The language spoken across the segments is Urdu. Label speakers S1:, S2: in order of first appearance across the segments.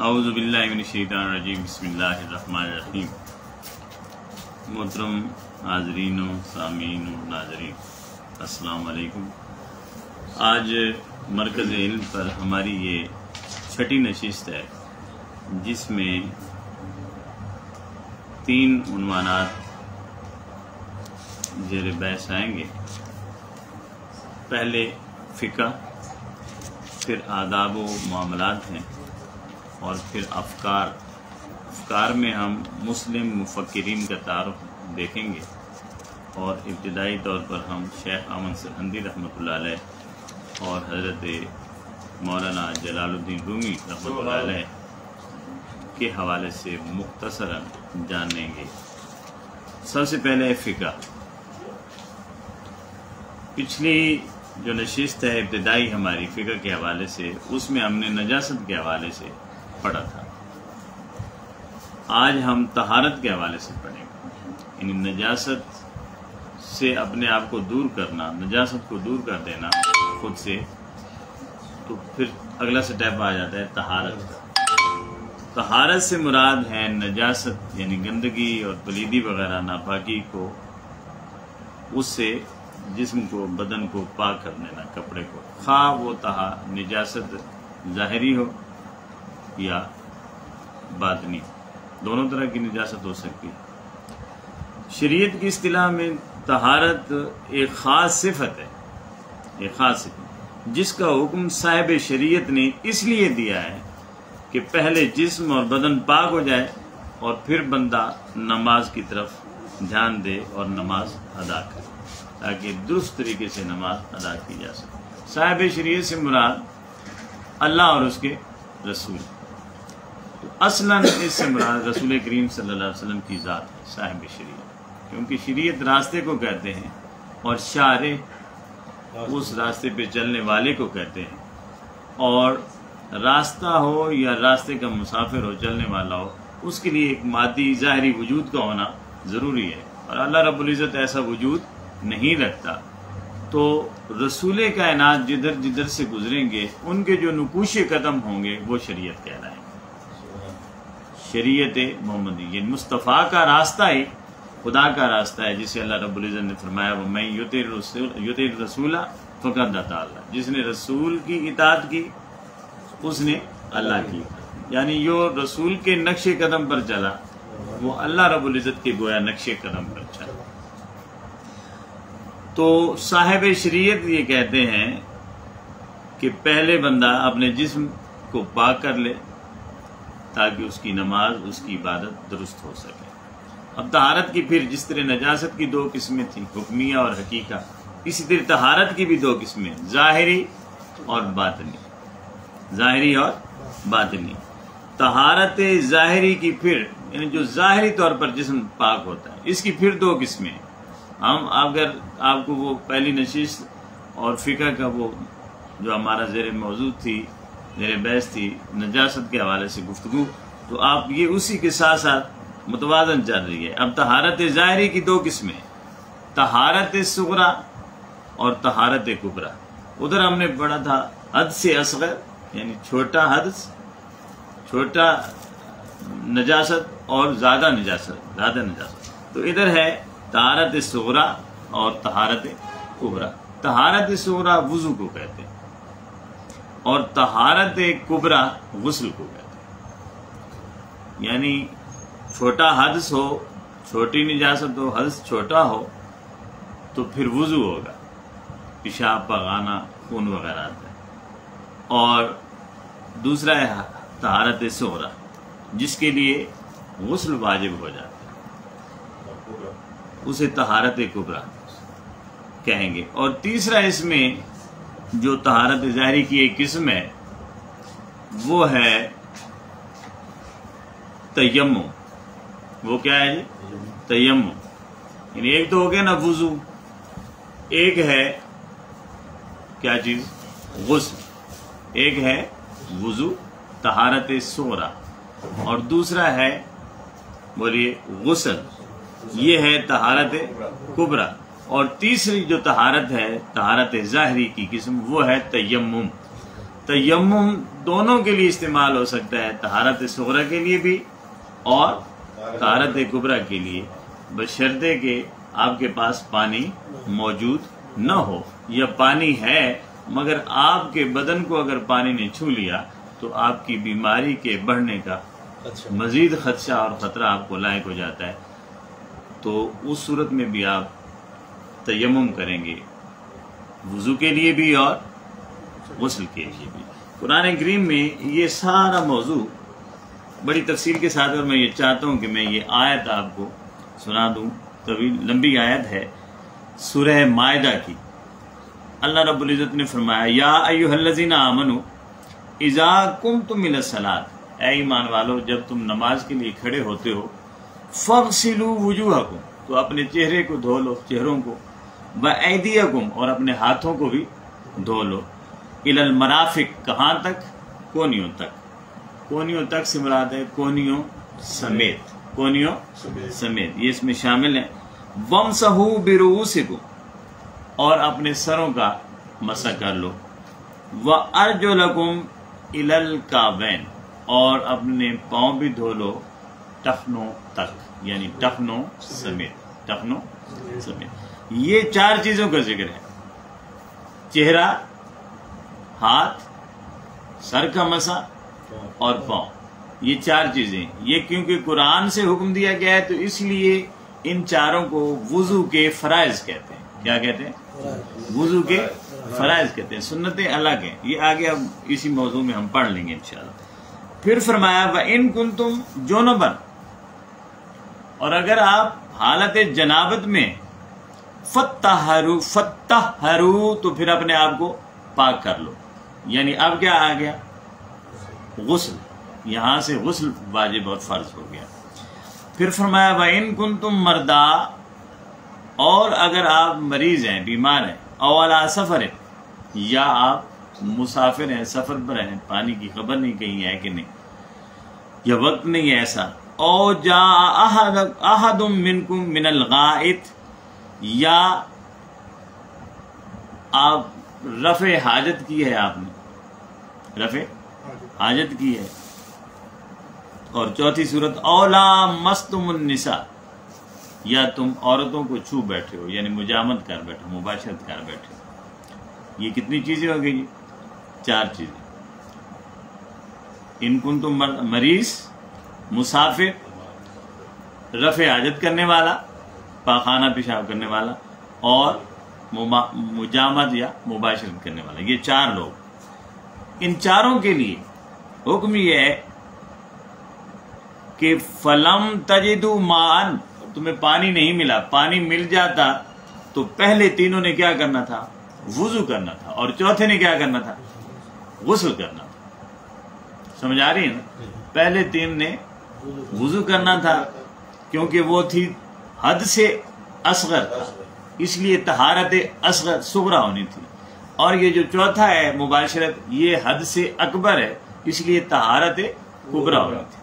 S1: اعوذ باللہ من الشیطان الرجیم بسم اللہ الرحمن الرحیم۔ محترم حاضرین و سامعین و ناظرین، السلام علیکم۔ آج مرکز علم پر ہماری یہ چھٹی نشست ہے، جس میں 3 عنوانات زیر بحث آئیں گے۔ پہلے فقہ، پھر آداب و معاملات ہیں، اور پھر افکار میں ہم مسلم مفکرین کا تعارف دیکھیں گے، اور ابتدائی طور پر ہم شیخ احمد سرہندی رحمۃ اللہ علیہ اور حضرت مولانا جلال الدین رومی رحمۃ اللہ علیہ کے حوالے سے مختصراً جانیں گے۔ سب سے پہلے فقہ۔ پچھلی جو نشست ہے ابتدائی ہماری فقہ کے حوالے سے، اس میں ہم نے نجاست کے حوالے سے پڑھا تھا۔ آج ہم طہارت کے حوالے سے پڑھیں گے، یعنی نجاست سے اپنے آپ کو دور کرنا، نجاست کو دور کر دینا خود سے، تو پھر اگلا سٹیپ آ جاتا ہے طہارت کا۔ طہارت سے مراد ہے نجاست، یعنی گندگی اور پلیدی وغیرہ ناپاکی کو، اس سے جسم کو، بدن کو پاک کر دینا، کپڑے کو، خواہ وہ نجاست ظاہری ہو یا باطنی، دونوں طرح کی نجاست ہو سکتی ہے۔ شریعت کی اصطلاح میں طہارت ایک خاص صفت ہے، ایک خاص صفت جس کا حکم صاحب شریعت نے اس لیے دیا ہے کہ پہلے جسم اور بدن پاک ہو جائے اور پھر بندہ نماز کی طرف دھیان دے اور نماز ادا کرے، تاکہ درست طریقے سے نماز ادا کی جا سکے۔ صاحب شریعت سے مراد اللہ اور اس کے رسول، اصلاً اس سے مراد رسول کریم صلی اللہ علیہ وسلم کی ذات ہے، صاحب شریعت، کیونکہ شریعت راستے کو کہتے ہیں اور شارع اس راستے پہ چلنے والے کو کہتے ہیں، اور راستہ ہو یا راستے کا مسافر ہو، چلنے والا ہو، اس کے لیے ایک مادی ظاہری وجود کا ہونا ضروری ہے، اور اللہ رب العزت ایسا وجود نہیں رکھتا۔ تو رسول کائنات جدھر جدھر سے گزریں گے، ان کے جو نقوش قدم ہوں گے وہ شریعت کہلائیں گے۔ شریعت محمدی، یہ مصطفیٰ کا راستہ ہی خدا کا راستہ ہے، جسے اللہ رب العزت نے فرمایا وَمَن یُطِعِ الرَّسُولَ فَقَدْ اطاع اللَّهَ، جس نے رسول کی اطاعت کی اس نے اللہ کی، یعنی جو رسول کے نقش قدم پر چلا وہ اللہ رب العزت کے گویا نقش قدم پر چلا۔ تو صاحب شریعت یہ کہتے ہیں کہ پہلے بندہ اپنے جسم کو پاک کر لے تاکہ اس کی نماز، اس کی عبادت درست ہو سکے۔ اب طہارت کی پھر جس طرح نجاست کی 2 قسمیں تھیں، حکمیہ اور حقیقہ، اسی طرح طہارت کی بھی 2 قسمیں، ظاہری اور باطنی، ظاہری اور باطنی۔ طہارت ظاہری کی پھر، یعنی جو ظاہری طور پر جسم پاک ہوتا ہے، اس کی پھر 2 قسمیں۔ ہم اگر آپ کو وہ پہلی نشست اور فقہ کا وہ جو ہمارا زیر موضوع تھی، زیر بحث تھی، نجاست کے حوالے سے گفتگو، تو آپ یہ اسی کے ساتھ ساتھ متوازن چل رہی ہے۔ اب طہارت ظاہری کی 2 قسمیں، طہارت صغری اور طہارت کبری۔ ادھر ہم نے پڑھا تھا حدث اصغر، یعنی چھوٹا حدث، چھوٹا نجاست اور زیادہ نجاست، تو ادھر ہے طہارت صغری اور طہارت کبری۔ طہارت صغری وضو کو کہتے ہیں اور طہارت کبری غسل کو کہتے ہیں، یعنی چھوٹا حدث ہو، چھوٹی نجاست ہو، حدث چھوٹا ہو تو پھر وضو ہوگا، پیشاب پخانا، خون وغیرہ آتا ہے، اور دوسرا ہے طہارت صغری جس کے لیے غسل واجب ہو جاتا ہے، اسے طہارت کبری کہیں گے۔ اور تیسرا اس میں جو طہارت ظاہری کی ایک قسم ہے وہ ہے تیمم۔ وہ کیا ہے جی؟ تیمم، یعنی ایک تو ہو گیا نا وضو، ایک ہے کیا چیز؟ غسل، ایک ہے وضو طہارت صغری، اور دوسرا ہے بولیے غسل، یہ ہے طہارت کبری، اور تیسری جو طہارت ہے، طہارت ظاہری کی قسم، وہ ہے تیمم۔ تیمم دونوں کے لیے استعمال ہو سکتا ہے، طہارت صغرا کے لیے بھی اور طہارت کبریٰ کے لیے، بشرطے کہ آپ کے پاس پانی موجود نہ ہو، یا پانی ہے مگر آپ کے بدن کو اگر پانی نے چھو لیا تو آپ کی بیماری کے بڑھنے کا مزید خدشہ اور خطرہ آپ کو لاحق ہو جاتا ہے، تو اس صورت میں بھی آپ تیمم کریں گے، وضو کے لیے بھی اور غسل کے لیے بھی۔ قرآن کریم میں یہ سارا موضوع بڑی تفصیل کے ساتھ، اور میں یہ چاہتا ہوں کہ میں یہ آیت آپ کو سنا دوں، طویل لمبی آیت ہے سورہ مائدہ کی۔ اللہ رب العزت نے فرمایا یا ایھا الذین آمنوا اذا قمتم الی الصلاۃ، اے ایمان والو جب تم نماز کے لیے کھڑے ہوتے ہو، فاغسلوا وجوہکم، تو اپنے چہرے کو دھو لو، چہروں کو، وایدیکم، اور اپنے ہاتھوں کو بھی دھو لو، الی المرافق، کہاں تک؟ کونیوں تک۔ کونیوں تک سے مراد ہے کونیوں سمیت، کونیوں سمیت، یہ اس میں شامل ہے۔ وامسحوا برؤوسکم، اور اپنے سروں کا مسح کر لو، وارجلکم الی الکعبین، اور اپنے پاؤں بھی دھو لو ٹخنوں تک، یعنی ٹخنوں سمیت، ٹخنوں سمیت۔ یہ چار چیزوں کا ذکر ہے، چہرہ، ہاتھ، سر کا مسح اور پاؤں، یہ چار چیزیں۔ یہ کیونکہ قرآن سے حکم دیا گیا ہے تو اس لیے ان چاروں کو وضو کے فرائض کہتے ہیں۔ کیا کہتے ہیں؟ وضو کے فرائض کہتے ہیں، سنتیں الگ ہیں، یہ آگے اب اسی موضوع میں ہم پڑھ لیں گے انشاءاللہ۔ پھر فرمایا وَإِن كُنتُمْ جُنُبًا، اور اگر آپ حالت جنابت میں فَطَّهَّرُوا، تو پھر اپنے آپ کو پاک کر لو، یعنی اب کیا آ گیا؟ غسل، یہاں سے غسل واجب اور فرض ہو گیا۔ پھر فرمایا وَإِن كُنتُم مَرْضَىٰ، اور اگر آپ مریض ہیں، بیمار ہیں، أَوْ عَلَىٰ سَفَرٍ، یا آپ مسافر ہیں، سفر پر ہیں، پانی کی خبر نہیں کہیں ہے کہ نہیں، یا وقت نہیں ہے ایسا، أَوْ جَاءَ أَحَدٌ مِّنكُم مِّنَ الْغَائِطِ، یا آپ رفع حاجت کی ہے، آپ نے رفع حاجت کی ہے۔ اور چوتھی صورت أَوْ لَامَسْتُمُ النِّسَاءَ، یا تم عورتوں کو چھو بیٹھے ہو، یعنی مجامت کر بیٹھے ہو، مباشرت کر بیٹھے ہو۔ یہ کتنی چیزیں ہو گئی؟ چار چیزیں۔ ان کنتم مریض، مسافر، رفع حاجت کرنے والا، پاخانہ پیشاب کرنے والا، اور مجامت یا مباشرت کرنے والا، یہ چار لوگ۔ ان چاروں کے لیے حکم یہ ہے کہ فلم تجدوا ماء، تمہیں پانی نہیں ملا، پانی مل جاتا تو پہلے تینوں نے کیا کرنا تھا؟ وضو کرنا تھا، اور چوتھے نے کیا کرنا تھا؟ غسل کرنا تھا۔ سمجھ آ رہی ہے نا؟ پہلے تین نے وضو کرنا تھا کیونکہ وہ تھی حد سے اصغر تھا، اس لیے طہارت اصغر صغرا ہونی تھی، اور یہ جو چوتھا ہے مباشرت، یہ حد سے اکبر ہے، اس لیے طہارت کبریٰ ہونی تھی،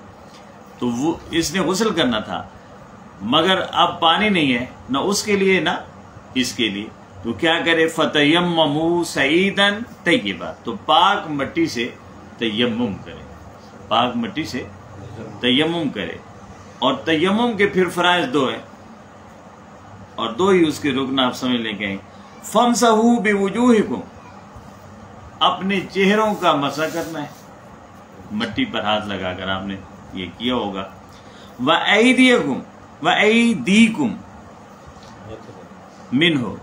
S1: تو وہ اس نے غسل کرنا تھا، مگر اب پانی نہیں ہے، نہ اس کے لیے نہ اس کے لیے، تو کیا کرے؟ فَتَيَمَّمُوا صَعِيدًا طَيِّبًا، تو پاک مٹی سے تیمم کرے، پاک مٹی سے تیمم کرے۔ اور تیمم کے پھر فرائض دو ہیں، اور دو ہی اس کے رکن آپ سمجھ لیں گے۔ فَامْسَحُوا بِوُجُوهِكُمْ، اپنے چہروں کا مسح کرنا ہے، مٹی پر ہاتھ لگا کر آپ نے یہ کیا ہوگا۔ وَأَيْدِيَكُمْ وَأَيْدِيكُمْ مِنْهُ،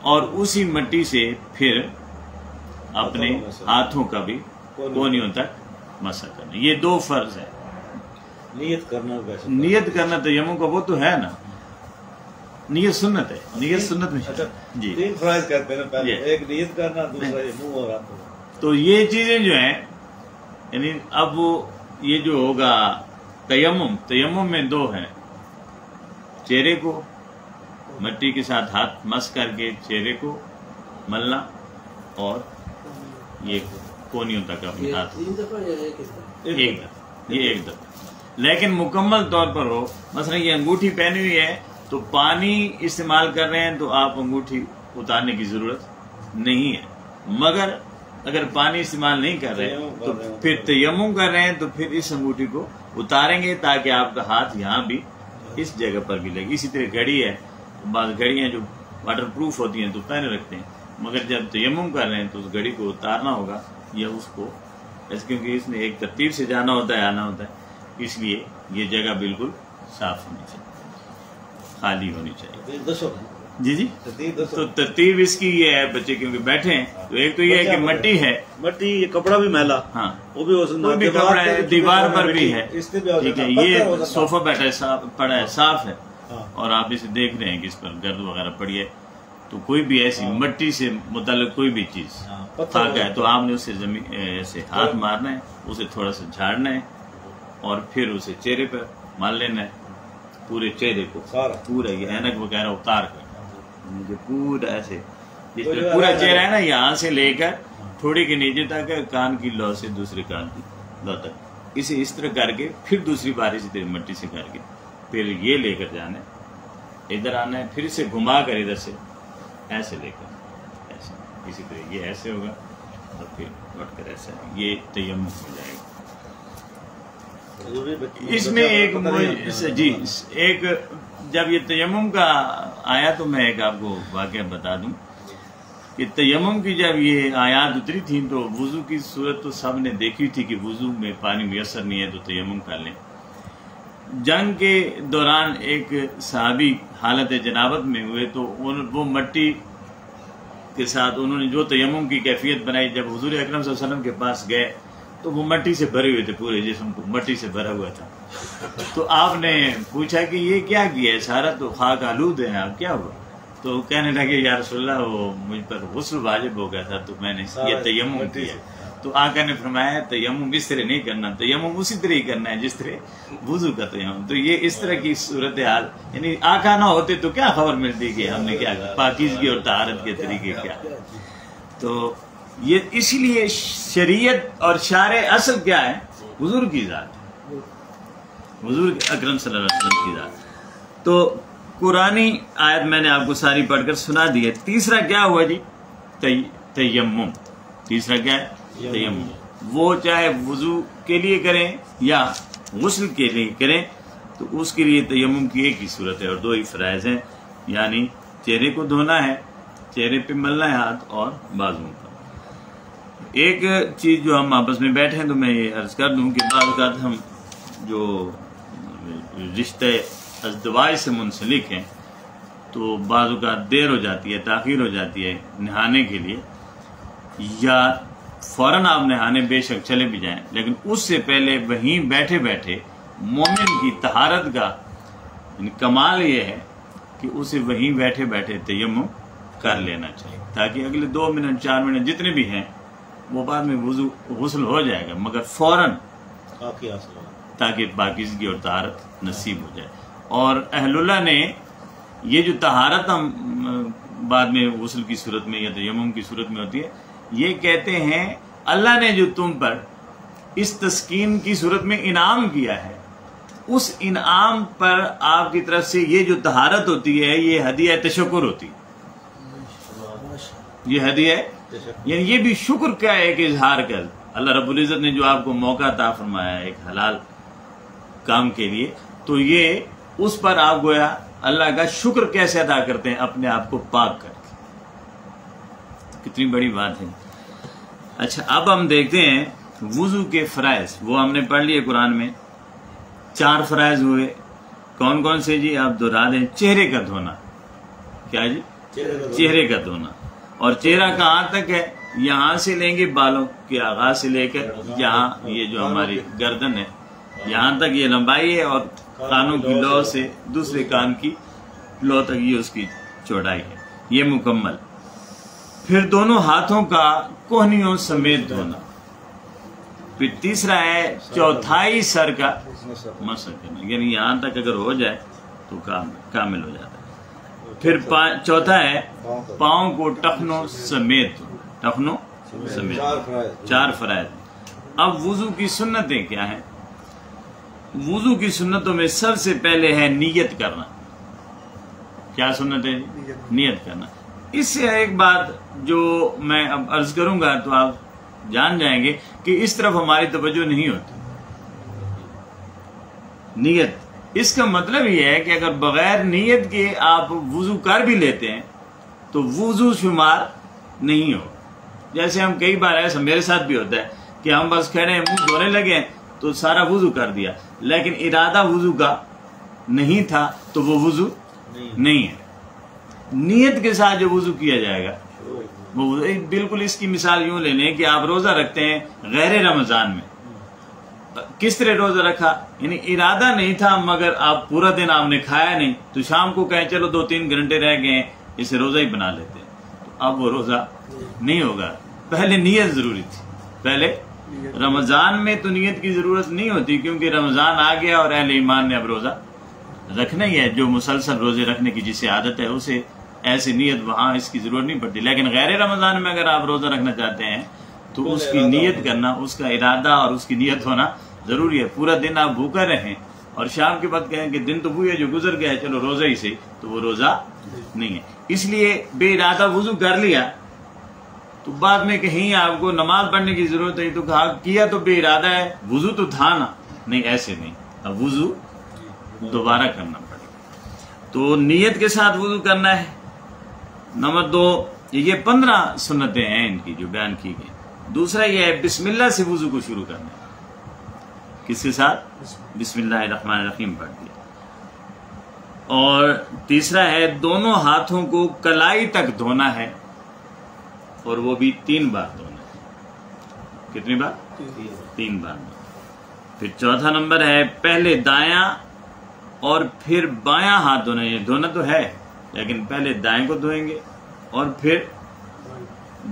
S1: اور اسی مٹی سے پھر اپنے ہاتھوں کا بھی کونیوں تک مسح کرنا۔ یہ دو فرض ہیں۔
S2: نیت کرنا،
S1: نیت کرنا تیمم کا وہ تو ہے نا، نیت سنت ہے، نیت سنت میں
S2: جی تین فرائض کہتے ہیں، پہلے ایک نیت کرنا، دوسرا یہ منہ اور ہاتھ۔
S1: تو یہ چیزیں جو ہیں، یعنی اب یہ جو ہوگا تیمم میں دو ہیں، چہرے کو مٹی کے ساتھ ہاتھ مس کر کے چہرے کو ملنا، اور یہ کونیوں تک اپنے ہاتھ ایک دفعہ، یہ ایک دفعہ، لیکن مکمل طور پر ہو۔ مثلا یہ انگوٹھی پہنی ہوئی ہے تو پانی استعمال کر رہے ہیں تو آپ انگوٹھی اتارنے کی ضرورت نہیں ہے، مگر اگر پانی استعمال نہیں کر رہے تو پھر تیمم کر رہے ہیں تو پھر اس انگوٹھی کو اتاریں گے تاکہ آپ کا ہاتھ یہاں بھی اس جگہ پر بھی لگے. اسی طرح گھڑی ہے، بعض گھڑیاں جو واٹر پروف ہوتی ہیں تو پہنے رکھتے ہیں، مگر جب تیمم کر رہے ہیں تو اس گھڑی کو اتارنا ہوگا یا اس کو ایسے، کیونکہ اس میں ایک ترتیب سے جانا ہوتا ہے آنا ہوتا ہے، اس لیے یہ جگہ بالکل صاف ہونی چاہیے، خالی ہونی چاہیے. جی جی، تو ترتیب اس کی یہ ہے، بچے کیونکہ بیٹھے ہیں تو ایک تو یہ ہے کہ مٹی ہے،
S2: مٹی، یہ کپڑا بھی میلا،
S1: ہاں
S2: وہ بھی
S1: کپڑا ہے، دیوار پر بھی ہے، ٹھیک ہے. یہ صوفہ بیٹھا ہے، پڑا ہے، صاف ہے، اور آپ اسے دیکھ رہے ہیں کہ اس پر گرد وغیرہ پڑی ہے، تو کوئی بھی ایسی مٹی سے متعلق کوئی بھی چیز خاک ہے تو آپ نے اسے زمین ایسے ہاتھ مارنا ہے، اسے تھوڑا سا جھاڑنا ہے اور پھر اسے چہرے پر مار لینا ہے، پورے چہرے کو پورا یہ اینک وغیرہ اتار کر مجھے پورا ایسے پورا چہرہ ہے نا، یہاں سے لے کر تھوڑی کے نیچے تک کان کی لو سے دوسرے کان کی لو تک، اسے اس طرح کر کے پھر دوسری بار اسی طرح مٹی سے کر کے پھر یہ لے کر جانا ہے، ادھر آنا ہے، پھر اسے گھما کر ادھر سے ایسے لے کر ایسے، اسی طرح یہ ایسے ہوگا اور پھر لوٹ کر ایسا، یہ تیمم ہو جائے گا. اس میں ایک جب یہ تیمم کا آیا تو میں ایک آپ کو واقعہ بتا دوں کہ تیمم کی جب یہ آیات اتری تھیں تو وضو کی صورت تو سب نے دیکھی تھی کہ وضو میں پانی میسر نہیں ہے تو تیمم کر لیں. جنگ کے دوران ایک صحابی حالت جنابت میں ہوئے تو وہ مٹی کے ساتھ انہوں نے جو تیمم کی کیفیت بنائی، جب حضور اکرم صلی اللہ علیہ وسلم کے پاس گئے تو وہ مٹی سے بھرے ہوئے تھے، پورے جسم کو مٹی سے بھرا ہوا تھا. تو آپ نے پوچھا کہ یہ کیا کیا ہے، سارا تو خاک آلود ہے، آپ کیا ہوا؟ تو کہنے لگے یا رسول اللہ وہ مجھ پر غسل واجب ہو گیا تھا تو میں نے یہ تیمم کیا. تو آقا نے فرمایا تیمم اس طرح نہیں کرنا، تیمم اسی طرح ہی کرنا ہے جس طرح وضو کا تیمم. تو یہ اس طرح کی صورتحال، یعنی آقا نہ ہوتے تو کیا خبر ملتی کہ ہم نے کیا پاکیزگی اور طہارت کے طریقے کیا. تو یہ اسی لیے شریعت اور شارع اصل کیا ہے؟ حضور کی ذات، حضور اکرم صلی اللہ علیہ وسلم کی ذات. تو قرآنی آیت میں نے آپ کو ساری پڑھ کر سنا دی ہے. تیسرا کیا ہوا جی؟ تیمم. تیسرا کیا ہے؟ تیمم. وہ چاہے وضو کے لیے کریں یا غسل کے لیے کریں تو اس کے لیے تیمم کی ایک ہی صورت ہے اور دو ہی فرائض ہیں، یعنی چہرے کو دھونا ہے، چہرے پہ ملنا ہے ہاتھ اور بازوؤں پر. ایک چیز جو ہم آپس میں بیٹھے ہیں تو میں یہ عرض کر دوں کہ بعض اوقات ہم جو رشتے ازدواج سے منسلک ہیں تو بعض اوقات دیر ہو جاتی ہے، تاخیر ہو جاتی ہے نہانے کے لیے، یا فوراً آپ نہانے بے شک چلے بھی جائیں، لیکن اس سے پہلے وہیں بیٹھے بیٹھے مومن کی طہارت کا کمال یہ ہے کہ اسے وہیں بیٹھے بیٹھے تیمم کر لینا چاہیے تاکہ اگلے 2 منٹ 4 منٹ جتنے بھی ہیں وہ بعد میں غسل ہو جائے گا، مگر فوراً تاکہ پاکیزگی اور طہارت نصیب ہو جائے. اور اہل اللہ نے یہ جو طہارت ہم بعد میں غسل کی صورت میں یا تیمم کی صورت میں ہوتی ہے، یہ کہتے ہیں اللہ نے جو تم پر اس تسکین کی صورت میں انعام کیا ہے، اس انعام پر آپ کی طرف سے یہ جو طہارت ہوتی ہے یہ ہدیہ تشکر ہوتی ہے. یہ ہدیہ، یعنی یہ بھی شکر کا ایک اظہار کر اللہ رب العزت نے جو آپ کو موقع عطا فرمایا ایک حلال کام کے لیے، تو یہ اس پر آپ گویا اللہ کا شکر کیسے ادا کرتے ہیں اپنے آپ کو پاک کر کے. کتنی بڑی بات ہے. اچھا اب ہم دیکھتے ہیں وضو کے فرائض، وہ ہم نے پڑھ لیے قرآن میں. 4 فرائض ہوئے، کون کون سے جی؟ آپ دہرا دیں. چہرے کا دھونا. کیا جی؟ چہرے کا دھونا. اور چہرہ کہاں تک ہے؟ یہاں سے لیں گے بالوں کے آغاز سے لے کر یہاں یہ جو ہماری گردن ہے یہاں تک یہ لمبائی ہے، اور کانوں کی لو سے دوسرے کان کی لو تک یہ اس کی چوڑائی ہے، یہ مکمل. پھر دونوں ہاتھوں کا کوہنیوں سمیت دھونا. پھر تیسرا ہے چوتھائی سر کا مسح کرنا، یعنی یہاں تک اگر ہو جائے تو کامل ہو جاتا ہے. پھر چوتھا ہے پاؤں کو ٹخنوں سمیت، ٹخنوں سمیت. 4 فرائض. اب وضو کی سنتیں کیا ہیں؟ وضو کی سنتوں میں سب سے پہلے ہے نیت کرنا. کیا سنت ہے؟ نیت کرنا. اس سے ایک بات جو میں اب عرض کروں گا تو آپ جان جائیں گے کہ اس طرف ہماری توجہ نہیں ہوتی. نیت، اس کا مطلب یہ ہے کہ اگر بغیر نیت کے آپ وضو کر بھی لیتے ہیں تو وضو شمار نہیں ہو. جیسے ہم کئی بار ایسا میرے ساتھ بھی ہوتا ہے کہ ہم بس کہہ رہے ہیں منہ دھونے لگے تو سارا وضو کر دیا، لیکن ارادہ وضو کا نہیں تھا تو وہ وضو نہیں ہے. نیت کے ساتھ جو وضو کیا جائے گا وہ بالکل اس کی مثال یوں لے لیں کہ آپ روزہ رکھتے ہیں غیر رمضان میں. کس طرح روزہ رکھا؟ یعنی ارادہ نہیں تھا مگر آپ پورا دن آپ نے کھایا نہیں تو شام کو کہیں چلو 2-3 گھنٹے رہ گئے اسے روزہ ہی بنا لیتے ہیں، تو اب وہ روزہ نہیں ہوگا. پہلے نیت ضروری تھی. پہلے رمضان میں تو نیت کی ضرورت نہیں ہوتی کیونکہ رمضان آ گیا اور اہل ایمان نے اب روزہ رکھنا ہی ہے. جو مسلسل روزے رکھنے کی جسے عادت ہے اسے ایسی نیت وہاں اس کی ضرورت نہیں پڑتی. لیکن غیر رمضان میں اگر آپ روزہ رکھنا چاہتے ہیں تو اس کی نیت کرنا، اس کا ارادہ اور اس کی نیت ہونا ضروری ہے. پورا دن آپ بھوکا رہیں اور شام کے بعد کہیں کہ دن تو وہ ہے جو گزر گیا ہے چلو روزہ ہی سے، تو وہ روزہ نہیں ہے. اس لیے بے ارادہ وضو کر لیا تو بعد میں کہیں آپ کو نماز پڑھنے کی ضرورت ہے تو کہا کیا تو بے ارادہ ہے، وضو تو تھا نا. نہیں، ایسے نہیں، اب وضو دوبارہ کرنا پڑے گا. تو نیت کے ساتھ وضو کرنا ہے. نمبر 2، یہ 15 سنتیں ہیں ان کی جو بیان کی گئی. دوسرا یہ ہے بسم اللہ سے وضو کو شروع کرنا ہے. کس کے ساتھ؟ بسم اللہ الرحمن الرحیم پڑھ دیا. اور تیسرا ہے دونوں ہاتھوں کو کلائی تک دھونا ہے اور وہ بھی 3 بار دھونا ہے. کتنی بار؟ 3 بار. پھر چوتھا نمبر ہے پہلے دایاں اور پھر بایاں ہاتھ دھونا. یہ دھونا تو ہے لیکن پہلے دائیں کو دھوئیں گے اور پھر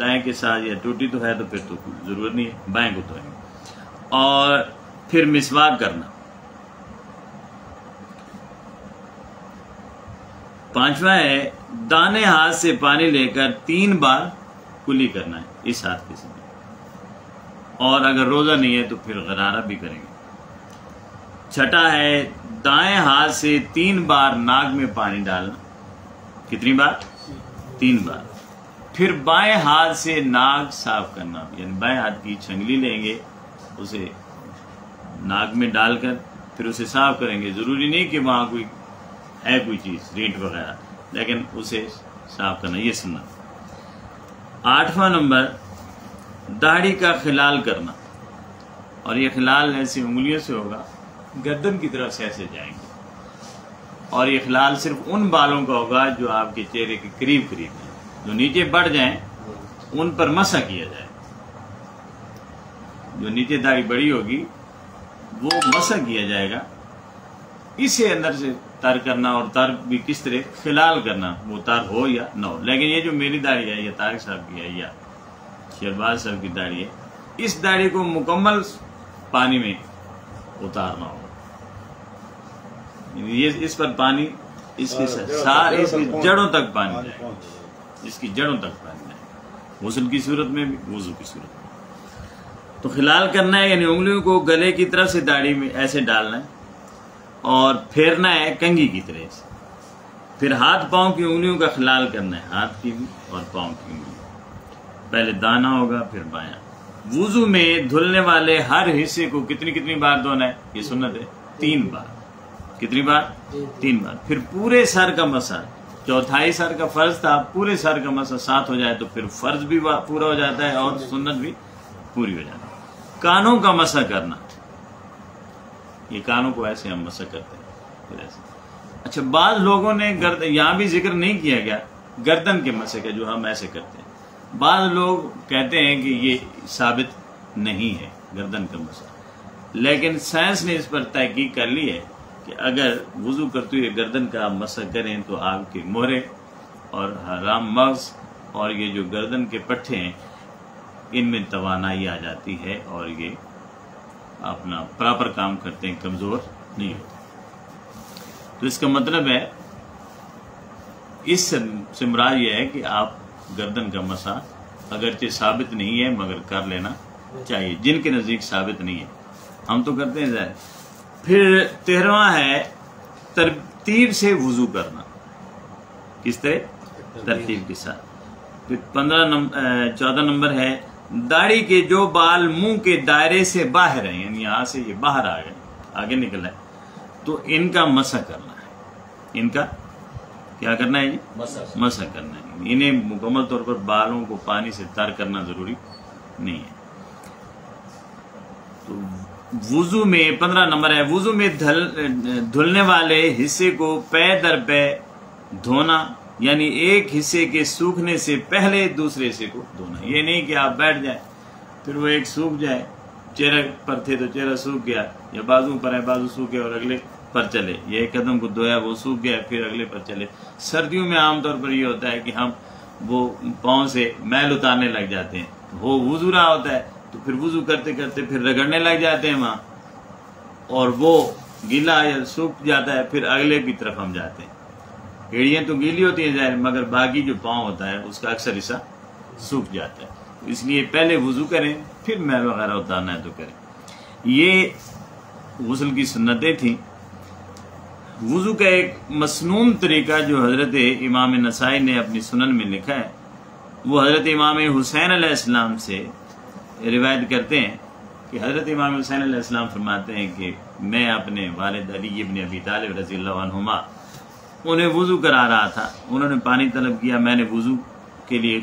S1: دائیں کے ساتھ، یا ٹوٹی تو ہے تو پھر تو ضرورت نہیں ہے، بائیں کو دھوئیں گے. اور پھر مسواک کرنا. 5واں ہے دانے ہاتھ سے پانی لے کر 3 بار کلی کرنا ہے اس ہاتھ کے ساتھ. اور اگر روزہ نہیں ہے تو پھر غرارہ بھی کریں گے. 6واں ہے دائیں ہاتھ سے 3 بار ناک میں پانی ڈالنا. کتنی بار؟ 3 بار. پھر بائیں ہاتھ سے ناک صاف کرنا، یعنی بائیں ہاتھ کی چھنگلی لیں گے، اسے ناک میں ڈال کر پھر اسے صاف کریں گے. ضروری نہیں کہ وہاں کوئی ہے کوئی چیز رینٹ وغیرہ، لیکن اسے صاف کرنا یہ سننا. 8واں نمبر داڑھی کا خلال کرنا. اور یہ خلال ایسی انگلیوں سے ہوگا، گردن کی طرف سے ایسے جائیں گے. اور یہ خلال صرف ان بالوں کا ہوگا جو آپ کے چہرے کے قریب قریب ہیں. جو نیچے بڑھ جائیں ان پر مسح کیا جائے. جو نیچے داڑھی بڑی ہوگی وہ مسح کیا جائے گا. اسے اندر سے تر کرنا، اور تر بھی کس طرح؟ خلال کرنا، وہ تر ہو یا نہ ہو. لیکن یہ جو میری داڑھی ہے یا طارق صاحب کی ہے یا شہباز صاحب کی داڑھی ہے، اس داڑھی کو مکمل پانی میں اتارنا ہوگا. یہ اس پر پانی اس کی جڑوں تک پانی جائے، اس کی جڑوں تک پانی جائے، غسل کی صورت میں بھی وضو کی صورت میں. تو خلال کرنا ہے یعنی انگلیوں کو گلے کی طرف سے داڑھی میں ایسے ڈالنا ہے اور پھیرنا ہے کنگھی کی طرح سے. پھر ہاتھ پاؤں کی انگلیوں کا خلال کرنا ہے، ہاتھ کی بھی اور پاؤں کی انگلیوں. پہلے دانا ہوگا پھر بایاں. وضو میں دھلنے والے ہر حصے کو کتنی بار دھونا ہے؟ یہ سنت ہے 3 بار. کتنی بار؟ 3 بار. پھر پورے سر کا مسح، 1/4 سر کا فرض تھا، پورے سر کا مسح 7 ہو جائے تو پھر فرض بھی پورا ہو جاتا ہے اور سنت بھی پوری ہو جاتی ہے. کانوں کا مسح کرنا، یہ کانوں کو ایسے ہم مسح کرتے ہیں پھر ایسے. اچھا، بعض لوگوں نے یہاں بھی ذکر نہیں کیا گیا گردن کے مسح کا جو ہم ایسے کرتے ہیں. بعض لوگ کہتے ہیں کہ یہ ثابت نہیں ہے گردن کا مسح، لیکن سائنس نے اس پر تحقیق کر لی ہے کہ اگر وضو کرتے ہوئے گردن کا مسح کریں تو آپ کے مہرے اور حرام مغز اور یہ جو گردن کے پٹھے ہیں ان میں توانائی آ جاتی ہے اور یہ اپنا پراپر کام کرتے ہیں، کمزور نہیں ہوتے. تو اس کا مطلب ہے اس سے مراد یہ ہے کہ آپ گردن کا مسح اگرچہ ثابت نہیں ہے مگر کر لینا چاہیے. جن کے نزدیک ثابت نہیں ہے ہم تو کرتے ہیں ظاہر. پھر 13واں ہے ترتیب سے وضو کرنا. کس طرح؟ ترتیب کے ساتھ. پھر 14 نمبر ہے داڑھی کے جو بال منہ کے دائرے سے باہر ہیں، یعنی یہاں سے یہ باہر آ گئے، آگے نکل ہے، تو ان کا مسح کرنا ہے۔ ان کا کیا کرنا ہے جی؟ مسح کرنا ہے۔ انہیں مکمل طور پر بالوں کو پانی سے تر کرنا ضروری نہیں ہے۔ تو وضو میں 15 نمبر ہے، وضو میں دھلنے والے حصے کو پے در پے دھونا، یعنی ایک حصے کے سوکھنے سے پہلے دوسرے حصے کو دھونا۔ یہ نہیں کہ آپ بیٹھ جائیں پھر وہ ایک سوکھ جائے، چہرے پر تھے تو چہرہ سوکھ گیا، یا بازو پر ہے بازو سوکھے اور اگلے پر چلے، یا ایک قدم کو دھویا وہ سوکھ گیا پھر اگلے پر چلے۔ سردیوں میں عام طور پر یہ ہوتا ہے کہ ہم وہ پاؤں سے میل اتارنے لگ جاتے ہیں، وہ وضو رہا ہوتا ہے تو پھر وضو کرتے کرتے پھر رگڑنے لگ جاتے ہیں وہاں، اور وہ گیلا یا سوکھ جاتا ہے، پھر اگلے کی طرف ہم جاتے ہیں۔ ایڑیاں تو گیلی ہوتی ہیں ظاہر، مگر باقی جو پاؤں ہوتا ہے اس کا اکثر حصہ سوکھ جاتا ہے، اس لیے پہلے وضو کریں پھر میل وغیرہ اتارنا ہے تو کریں۔ یہ غسل کی سنتیں تھیں۔ وضو کا ایک مسنون طریقہ جو حضرت امام نسائی نے اپنی سنن میں لکھا ہے، وہ حضرت امام حسین علیہ السلام سے روایت کرتے ہیں کہ حضرت امام حسین علیہ السلام فرماتے ہیں کہ میں اپنے والد علی ابن ابی طالب رضی اللہ عنہما انہیں وضو کرا رہا تھا، انہوں نے پانی طلب کیا، میں نے وضو کے لیے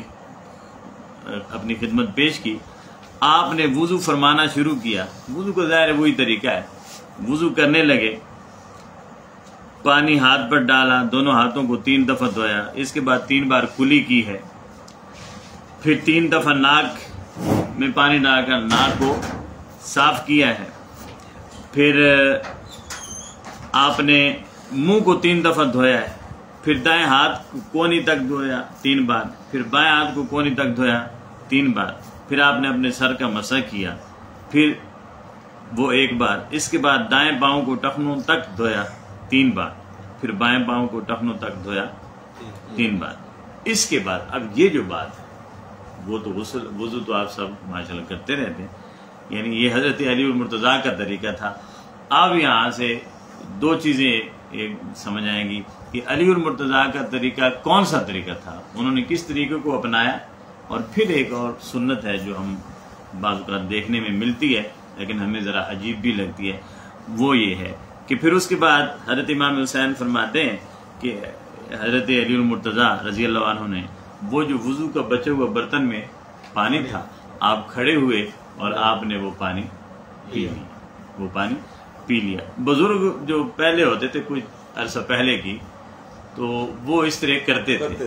S1: اپنی خدمت پیش کی، آپ نے وضو فرمانا شروع کیا۔ وضو کا ظاہر وہی طریقہ ہے، وضو کرنے لگے، پانی ہاتھ پر ڈالا، دونوں ہاتھوں کو 3 دفعہ دھویا، اس کے بعد 3 بار کلی کی ہے، پھر 3 دفعہ ناک میں پانی ڈال کر ناک کو صاف کیا ہے، پھر آپ نے منہ کو 3 دفعہ دھویا ہے، پھر دائیں ہاتھ کو کونی تک دھویا 3 بار، پھر بائیں ہاتھ کو کونی تک دھویا 3 بار، پھر آپ نے اپنے سر کا مسح کیا، پھر وہ 1 بار، اس کے بعد دائیں پاؤں کو ٹخنوں تک دھویا 3 بار، پھر بائیں پاؤں کو ٹخنوں تک دھویا 3 بار۔ اس کے بعد اب یہ جو بات ہے وہ تو وضو تو آپ سب ماشاءاللہ کرتے رہتے ہیں، یعنی یہ حضرت علی المرتضیٰ کا طریقہ تھا۔ اب یہاں سے 2 چیزیں ایک سمجھ آئیں گی کہ علی المرتضیٰ کا طریقہ کون سا طریقہ تھا، انہوں نے کس طریقے کو اپنایا، اور پھر ایک اور سنت ہے جو ہم بعض اوقات دیکھنے میں ملتی ہے لیکن ہمیں ذرا عجیب بھی لگتی ہے، وہ یہ ہے کہ پھر اس کے بعد حضرت امام حسین فرماتے ہیں کہ حضرت علی المرتضیٰ رضی اللہ عنہ نے وہ جو وضو کا بچا ہوا برتن میں پانی تھا، آپ کھڑے ہوئے اور آپ نے وہ پانی پی لیا، وہ پانی پی لیا۔ بزرگ جو پہلے ہوتے تھے کچھ عرصہ پہلے کی تو وہ اس طرح کرتے تھے،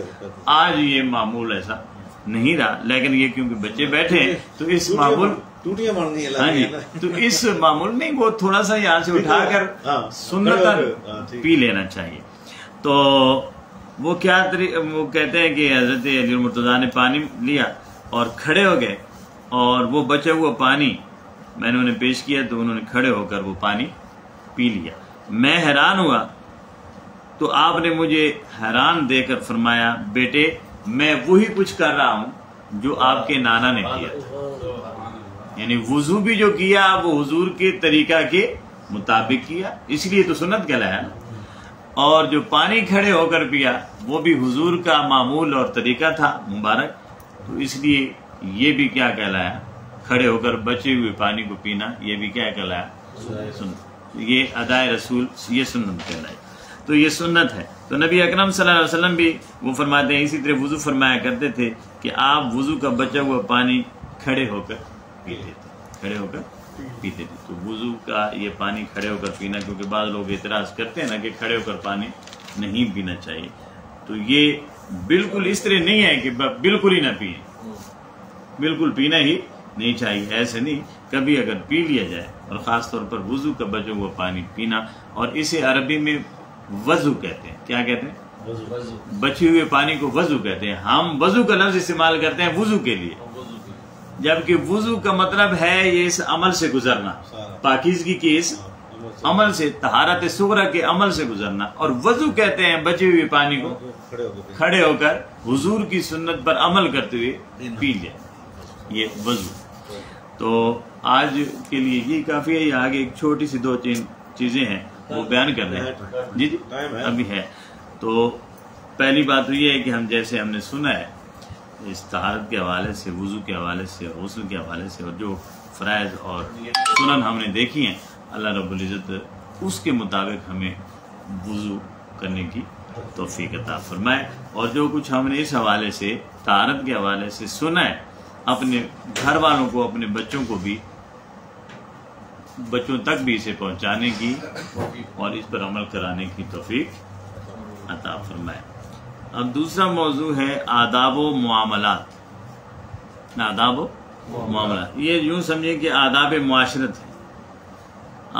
S1: آج یہ معمول ایسا نہیں رہا، لیکن یہ کیونکہ بچے بیٹھے ہیں تو اس معمول تو اس معمول میں وہ تھوڑا سا یہاں سے اٹھا کر سنت پی لینا چاہیے۔ تو وہ کیا وہ کہتے ہیں کہ حضرت علی المرتضیٰ نے پانی لیا اور کھڑے ہو گئے، اور وہ بچا ہوا پانی میں نے انہیں پیش کیا تو انہوں نے کھڑے ہو کر وہ پانی پی لیا۔ میں حیران ہوا تو آپ نے مجھے حیران دیکھ کر فرمایا، بیٹے میں وہی کچھ کر رہا ہوں جو آپ کے نانا نے کیا تھا، یعنی وضو بھی جو کیا وہ حضور کے طریقہ کے مطابق کیا، اس لیے تو سنت کہلایا، اور جو پانی کھڑے ہو کر پیا وہ بھی حضور کا معمول اور طریقہ تھا مبارک، تو اس لیے یہ بھی کیا کہلایا، کھڑے ہو کر بچے ہوئے پانی کو پینا، یہ بھی کیا کہلایا، سنت، یہ ادائے رسول، یہ سنت کہلائی۔ تو یہ سنت ہے۔ تو نبی اکرم صلی اللہ علیہ وسلم بھی وہ فرماتے ہیں، اسی طرح وضو فرمایا کرتے تھے کہ آپ وضو کا بچا ہوا پانی کھڑے ہو کر پیتے تھے، کھڑے ہو کر پیتے تھے۔ تو وضو کا یہ پانی کھڑے ہو کر پینا، کیونکہ بعض لوگ اعتراض کرتے ہیں نا کہ کھڑے ہو کر پانی نہیں پینا چاہیے، تو یہ بالکل اس طرح نہیں ہے کہ بالکل ہی نہ پئیں، بالکل پینا ہی نہیں چاہیے، ایسے نہیں، کبھی اگر پی لیا جائے، اور خاص طور پر وضو کا بچا ہوا پانی پینا، اور اسے عربی میں وضو کہتے ہیں۔ کیا کہتے ہیں؟ بچے ہوئے پانی کو وضو کہتے ہیں۔ ہم وضو کا لفظ استعمال کرتے ہیں وضو کے لیے، جبکہ وضو کا مطلب ہے یہ اس عمل سے گزرنا، پاکیزگی کے اس عمل سے، طہارت صغرا کے عمل سے گزرنا، اور وضو کہتے ہیں بچے ہوئے پانی کو کھڑے ہو کر حضور کی سنت پر عمل کرتے ہوئے پی جائے، یہ وضو۔ تو آج کے لیے یہ کافی ہے، یہ آگے ایک چھوٹی سی 2-3 چیزیں ہیں وہ بیان کر رہے ہیں، جی ابھی ہے۔ تو پہلی بات تو یہ ہے کہ ہم جیسے ہم نے سنا ہے اس طہارت کے حوالے سے، وضو کے حوالے سے، غسل کے حوالے سے، اور جو فرائض اور سنن ہم نے دیکھی ہیں، اللہ رب العزت اس کے مطابق ہمیں وضو کرنے کی توفیق عطا فرمائے، اور جو کچھ ہم نے اس حوالے سے، طہارت کے حوالے سے سنا ہے، اپنے گھر والوں کو، اپنے بچوں کو بھی، بچوں تک بھی اسے پہنچانے کی اور اس پر عمل کرانے کی توفیق عطا فرمائے۔ اب دوسرا موضوع ہے آداب و معاملات۔ آداب و معاملات، یہ یوں سمجھیں کہ آداب معاشرت ہے۔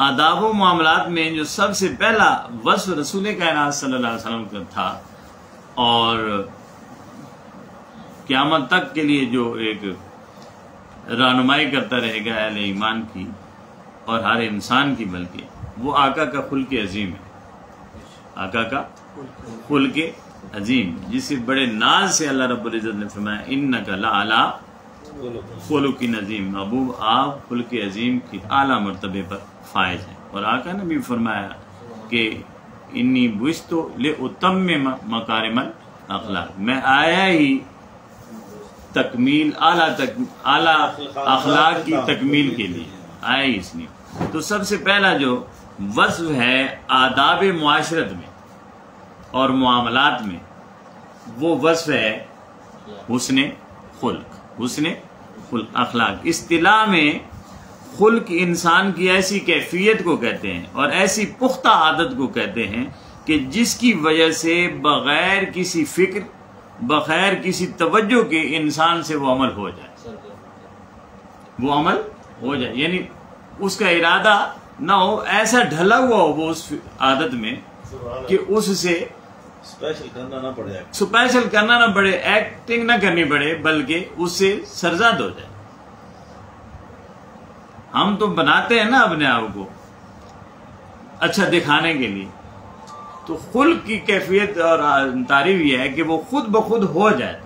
S1: آداب و معاملات میں جو سب سے پہلا وصف رسول کائنات صلی اللہ علیہ وسلم کا تھا، اور قیامت تک کے لیے جو ایک رہنمائی کرتا رہے گا اہل ایمان کی اور ہر انسان کی، بلکہ وہ آقا کا خلق عظیم ہے، آقا کا خلق عظیم، جسے بڑے ناز سے اللہ رب العزت نے فرمایا انک لعلی خلق عظیم، محبوب آپ خلق عظیم کی اعلیٰ مرتبے پر فائز ہیں۔ اور آقا نے بھی فرمایا کہ انی بعثت لأتمم مکارم الاخلاق، میں آیا ہی تکمیل اعلیٰ اخلاق کی تکمیل کے لیے آیا ہی اس لیے۔ تو سب سے پہلا جو وصف ہے آداب معاشرت میں اور معاملات میں، وہ وصف ہے حسن خلق، حسن خلق، اخلاق۔ اصطلاح میں خلق انسان کی ایسی کیفیت کو کہتے ہیں اور ایسی پختہ عادت کو کہتے ہیں کہ جس کی وجہ سے بغیر کسی فکر، بغیر کسی توجہ کے انسان سے وہ عمل ہو جائے، وہ عمل ہو جائے، یعنی اس کا ارادہ نہ ہو، ایسا ڈھلا ہوا ہو وہ اس عادت میں کہ اس سے
S2: اسپیشل
S1: کرنا نہ پڑے، ایکٹنگ نہ کرنی پڑے، بلکہ اس سے سرزاد ہو جائے۔ ہم تو بناتے ہیں نا اپنے آپ کو اچھا دکھانے کے لیے، تو خلق کی کیفیت اور تعریف یہ ہے کہ وہ خود بخود ہو جائے،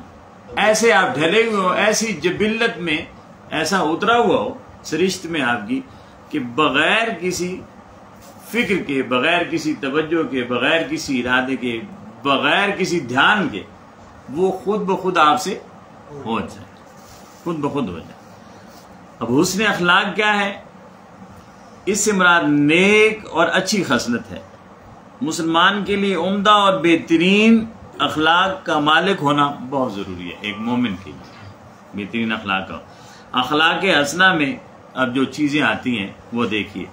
S1: ایسے آپ ڈھلے ہوئے ہو، ایسی جبلت میں ایسا اترا ہوا ہو سرشت میں آپ کی کہ بغیر کسی فکر کے، بغیر کسی توجہ کے، بغیر کسی ارادے کے، بغیر کسی دھیان کے، وہ خود بخود آپ سے ہو جائے، خود بخود ہو جائے۔ اب حسن اخلاق کیا ہے؟ اس سے مراد نیک اور اچھی خصلت ہے۔ مسلمان کے لیے عمدہ اور بہترین اخلاق کا مالک ہونا بہت ضروری ہے، ایک مومن کے لیے بہترین اخلاق کا۔ اخلاق حسنہ میں اب جو چیزیں آتی ہیں وہ دیکھیے،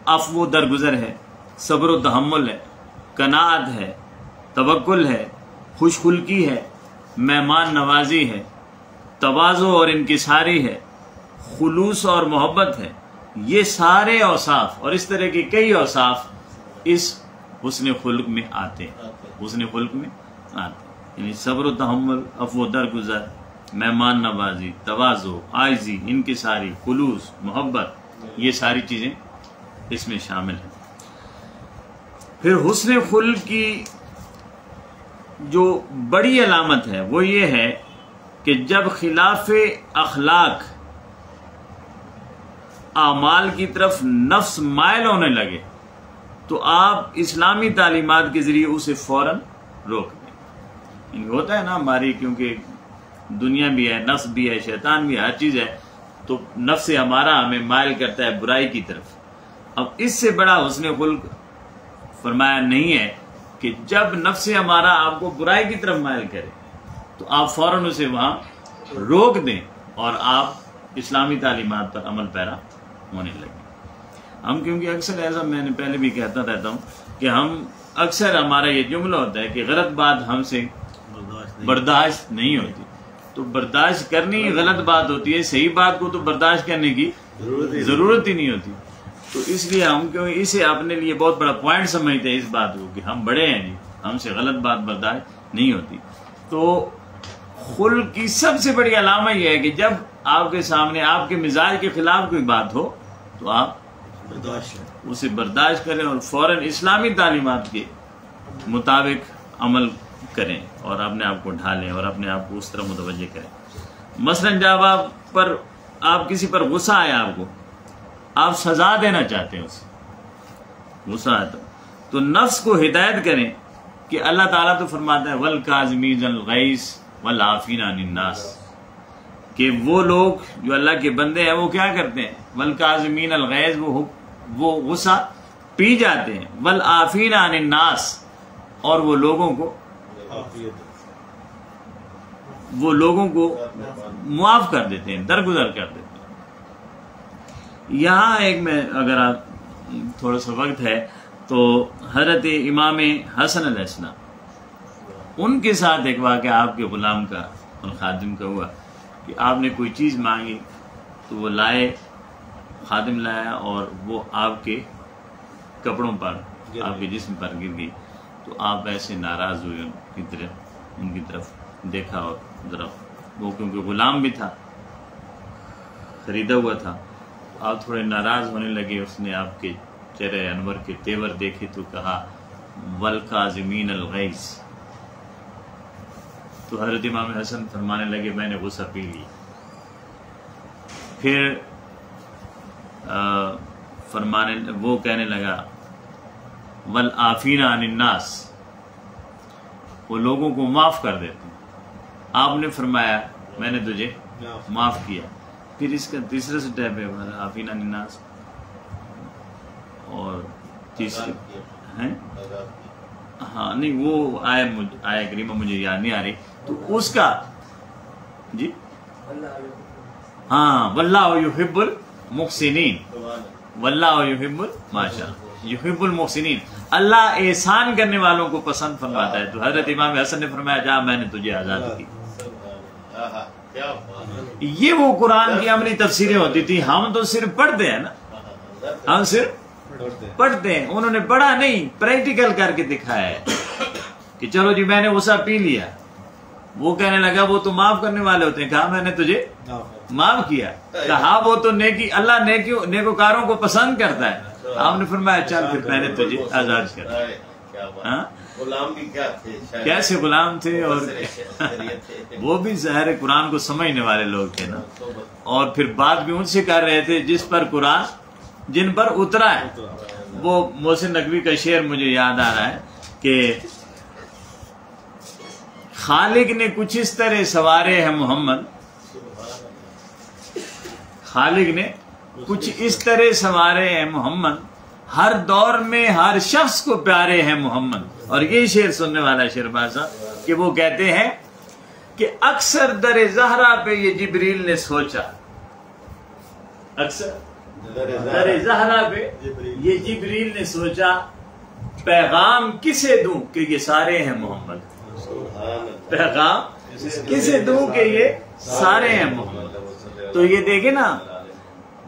S1: عفو و درگزر ہے، صبر و تحمل ہے، قناعت ہے، توکل ہے، خوش خلقی ہے، مہمان نوازی ہے، تواضع اور انکساری ہے، خلوص اور محبت ہے۔ یہ سارے اوصاف اور اس طرح کے کئی اوصاف اس حسن خلق میں آتے ہیں، حسن خلق میں آتے ہیں، یعنی صبر و تحمل، عفو و درگزر، مہمان نوازی، تواضع، عاجزی، انکساری، خلوص، محبت، یہ ساری چیزیں اس میں شامل ہیں۔ پھر حسن خلق کی جو بڑی علامت ہے وہ یہ ہے کہ جب خلاف اخلاق اعمال کی طرف نفس مائل ہونے لگے تو آپ اسلامی تعلیمات کے ذریعے اسے فوراً روک دیں۔ ہوتا ہے نا ہماری، کیونکہ دنیا بھی ہے، نفس بھی ہے، شیطان بھی ہے، ہر چیز ہے، تو نفس ہمارا ہمیں مائل کرتا ہے برائی کی طرف۔ اب اس سے بڑا حسن خلق فرمایا نہیں ہے کہ جب نفس ہمارا آپ کو برائی کی طرف مائل کرے تو آپ فوراً اسے وہاں روک دیں اور آپ اسلامی تعلیمات پر عمل پیرا ہونے لگے۔ ہم کیونکہ اکثر ایسا میں نے پہلے بھی کہتا رہتا ہوں کہ ہم اکثر ہمارا یہ جملہ ہوتا ہے کہ غلط بات ہم سے برداشت نہیں ہوتی، تو برداشت کرنی غلط بات ہوتی ہے، صحیح بات کو تو برداشت کرنے کی ضرورت ہی نہیں ہوتی۔ تو اس لیے ہم اسے اپنے لیے بہت بڑا پوائنٹ سمجھتے ہیں اس بات کو کہ ہم بڑے ہیں جی، ہم سے غلط بات برداشت نہیں ہوتی۔ تو خلق کی سب سے بڑی علامت یہ ہے کہ جب آپ کے سامنے آپ کے مزاج کے خلاف کوئی بات ہو تو آپ اسے برداشت کریں اور فوراً اسلامی تعلیمات کے مطابق عمل کریں اور اپنے آپ کو ڈھالیں اور اپنے آپ کو اس طرح متوجہ کریں۔ مثلاً جب آپ کسی پر غصہ آئے، آپ سزا دینا چاہتے ہیں، اسے غصہ آتا تو نفس کو ہدایت کریں کہ اللہ تعالیٰ تو فرماتا ہے وَالْكَاظِمِينَ الْغَيْظَ والعافین عن الناس، کہ وہ لوگ جو اللہ کے بندے ہیں وہ کیا کرتے ہیں، والکاظمین الغیظ، وہ غصہ پی جاتے ہیں، والعافین عن الناس، اور وہ لوگوں کو معاف کر دیتے ہیں، درگزر کر دیتے ہیں۔ یہاں ایک میں اگر آپ تھوڑا سا وقت ہے تو حضرت امام حسن علیہ السلام ان کے ساتھ ایک واقعہ آپ کے غلام کا اور خادم کا ہوا کہ آپ نے کوئی چیز مانگی تو وہ لائے، خادم لایا اور وہ آپ کے کپڑوں پر، آپ کے جسم پر گر گئی، تو آپ ایسے ناراض ہوئے، ان کی طرف دیکھا اور ذرا وہ کیونکہ غلام بھی تھا، خریدا ہوا تھا، آپ تھوڑے ناراض ہونے لگے۔ اس نے آپ کے چہرے انور کے تیور دیکھے تو کہا والکاظمین الغیظ، تو حضرت امام حسن فرمانے لگے میں نے غصہ پی لی۔ پھر وہ کہنے لگا والعافین عن الناس، وہ لوگوں کو معاف کر دیتے ہیں۔ آپ نے فرمایا میں نے تجھے معاف کیا۔ پھر اس کا تیسرا سٹیپ ہے والعافین عن الناس، اور تیسرے ہیں ہاں نہیں وہ آیا کریمہ مجھے یاد نہیں آ رہی، تو اس کا جی ہاں واللہ یحب المحسنین، واللہ یحب ماشاء یحب المحسنین، اللہ احسان کرنے والوں کو پسند فرماتا ہے۔ تو حضرت امام حسن نے فرمایا جا میں نے تجھے آزاد کی۔ یہ وہ قرآن کی عملی تفسیریں ہوتی تھی، ہم تو صرف پڑھتے ہیں نا، ہم صرف پڑھتے ہیں، انہوں نے پڑھا نہیں، پریکٹیکل کر کے دکھایا ہے کہ چلو جی میں نے غصہ پی لیا، وہ کہنے لگا وہ تو معاف کرنے والے ہوتے ہیں، کہا میں نے تجھے معاف کیا، کہا وہ تو نیکی اللہ نیکوکاروں کو پسند کرتا ہے، آپ نے فرمایا چل پھر میں نے تجھے آزاد کر۔
S2: غلام بھی کیا تھے،
S1: کیسے غلام تھے، اور وہ بھی ظاہر قرآن کو سمجھنے والے لوگ تھے نا، اور پھر بات بھی ان سے کر رہے تھے جس پر قرآن جن پر اترا ہے۔ وہ محسن نقوی کا شعر مجھے یاد آ رہا ہے کہ خالق نے کچھ اس طرح سوارے ہیں محمد، خالق نے کچھ اس طرح سوارے ہیں محمد، ہر دور میں ہر شخص کو پیارے ہیں محمد۔ اور یہ شعر سننے والا شیرباز صاحب کہ وہ کہتے ہیں کہ اکثر در زہرا پہ یہ جبریل نے سوچا، اکثر در زہرا پہ یہ جبریل نے سوچا، پیغام کسے دوں کہ یہ سارے ہیں محمد، پیغام کسے دوں کہ یہ سارے ہیں محمد۔ تو یہ دیکھیں نا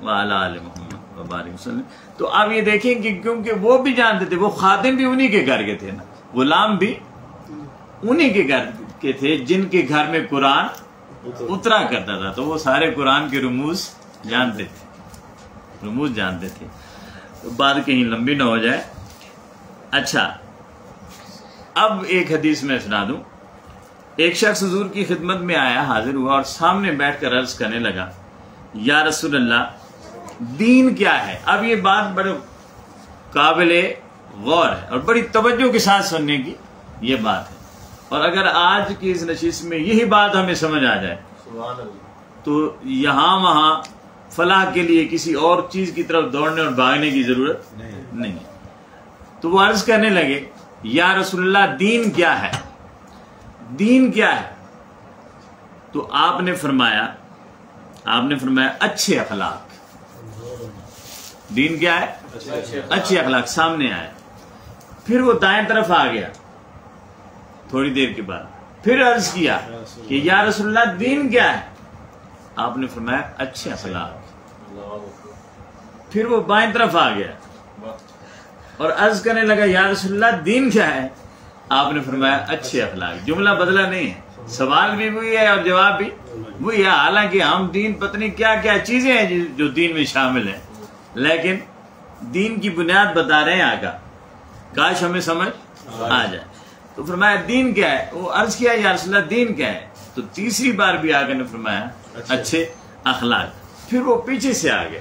S1: وعلی آل محمد وبارک وسلم، تو آپ یہ دیکھیں کہ کیونکہ وہ بھی جانتے تھے، وہ خادم بھی انہی کے گھر کے تھے نا، غلام بھی انہی کے گھر کے تھے جن کے گھر میں قرآن اترا کرتا تھا، تو وہ سارے قرآن کے رموز جانتے تھے، رموز جانتے تھے۔ تو بات کہیں لمبی نہ ہو جائے۔ اچھا اب ایک حدیث میں سنا دوں۔ ایک شخص حضور کی خدمت میں آیا، حاضر ہوا اور سامنے بیٹھ کر عرض کرنے لگا یا رسول اللہ دین کیا ہے؟ اب یہ بات بڑے قابل غور ہے اور بڑی توجہ کے ساتھ سننے کی یہ بات ہے، اور اگر آج کی اس نشست میں یہی بات ہمیں سمجھ آ جائے تو یہاں وہاں فلاح کے لیے کسی اور چیز کی طرف دوڑنے اور بھاگنے کی ضرورت نہیں ہے۔ تو وہ عرض کرنے لگے یا رسول اللہ دین کیا ہے؟ دین کیا ہے؟ تو آپ نے فرمایا اچھے اخلاق۔ دین کیا ہے؟ اچھے اخلاق۔ سامنے آیا، پھر وہ دائیں طرف آ گیا، تھوڑی دیر کے بعد پھر عرض کیا کہ یا رسول اللہ دین کیا ہے؟ آپ نے فرمایا اچھے اخلاق۔ پھر وہ بائیں طرف آ گیا اور عرض کرنے لگا یا رسول اللہ دین کیا ہے؟ آپ نے فرمایا اچھے اخلاق۔ جملہ بدلا نہیں ہے، سوال بھی وہی ہے اور جواب بھی وہی ہے، حالانکہ ہم دین پتہ نہیں کیا کیا چیزیں ہیں جو دین میں شامل ہیں، لیکن دین کی بنیاد بتا رہے ہیں آقا، کاش ہمیں سمجھ آ جائے۔ تو فرمایا دین کیا ہے؟ وہ عرض کیا یا رسول اللہ دین کیا ہے؟ تو تیسری بار بھی آقا نے فرمایا اچھے اخلاق۔ پھر وہ پیچھے سے آ گیا،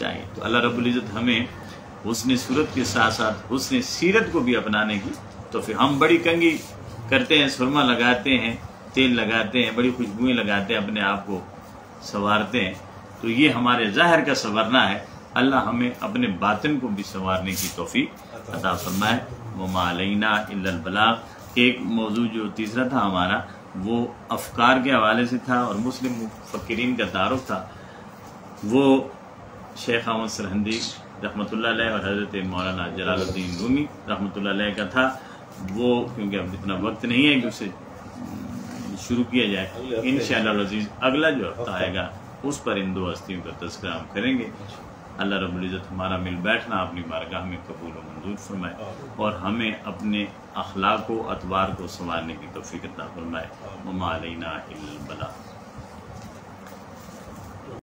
S1: چاہیے۔ تو اللہ رب العزت ہمیں حسن صورت کے ساتھ ساتھ حسن سیرت کو بھی اپنانے کی تو پھر ہم بڑی کنگھی کرتے ہیں، سرما لگاتے ہیں، تیل لگاتے ہیں، بڑی خوشبوئیں لگاتے ہیں، اپنے آپ کو سنوارتے ہیں، تو یہ ہمارے ظاہر کا سنورنا ہے۔ اللہ ہمیں اپنے باطن کو بھی سنوارنے کی توفیق عطا فرمائے۔ وما علینا الا البلاغ۔ ایک موضوع جو تیسرا تھا ہمارا وہ افکار کے حوالے سے تھا اور مسلم مفکرین کا تعارف تھا، وہ شیخ احمد سرہندی رحمۃ اللہ علیہ اور حضرت مولانا جلال الدین رومی رحمۃ اللہ علیہ کا تھا۔ وہ کیونکہ اب اتنا وقت نہیں ہے کہ اسے شروع کیا جائے، انشاءاللہ العزیز اگلا جو ہفتہ آئے گا اس پر ان دو ہستیوں کا تذکرہ ہم کریں گے۔ اللہ رب العزت ہمارا مل بیٹھنا اپنی بارگاہ میں قبول و منظور فرمائے اور ہمیں اپنے اخلاق و اطوار کو سنوارنے کی توفیق عطا فرمائے۔ وما علینا الا البلاغ۔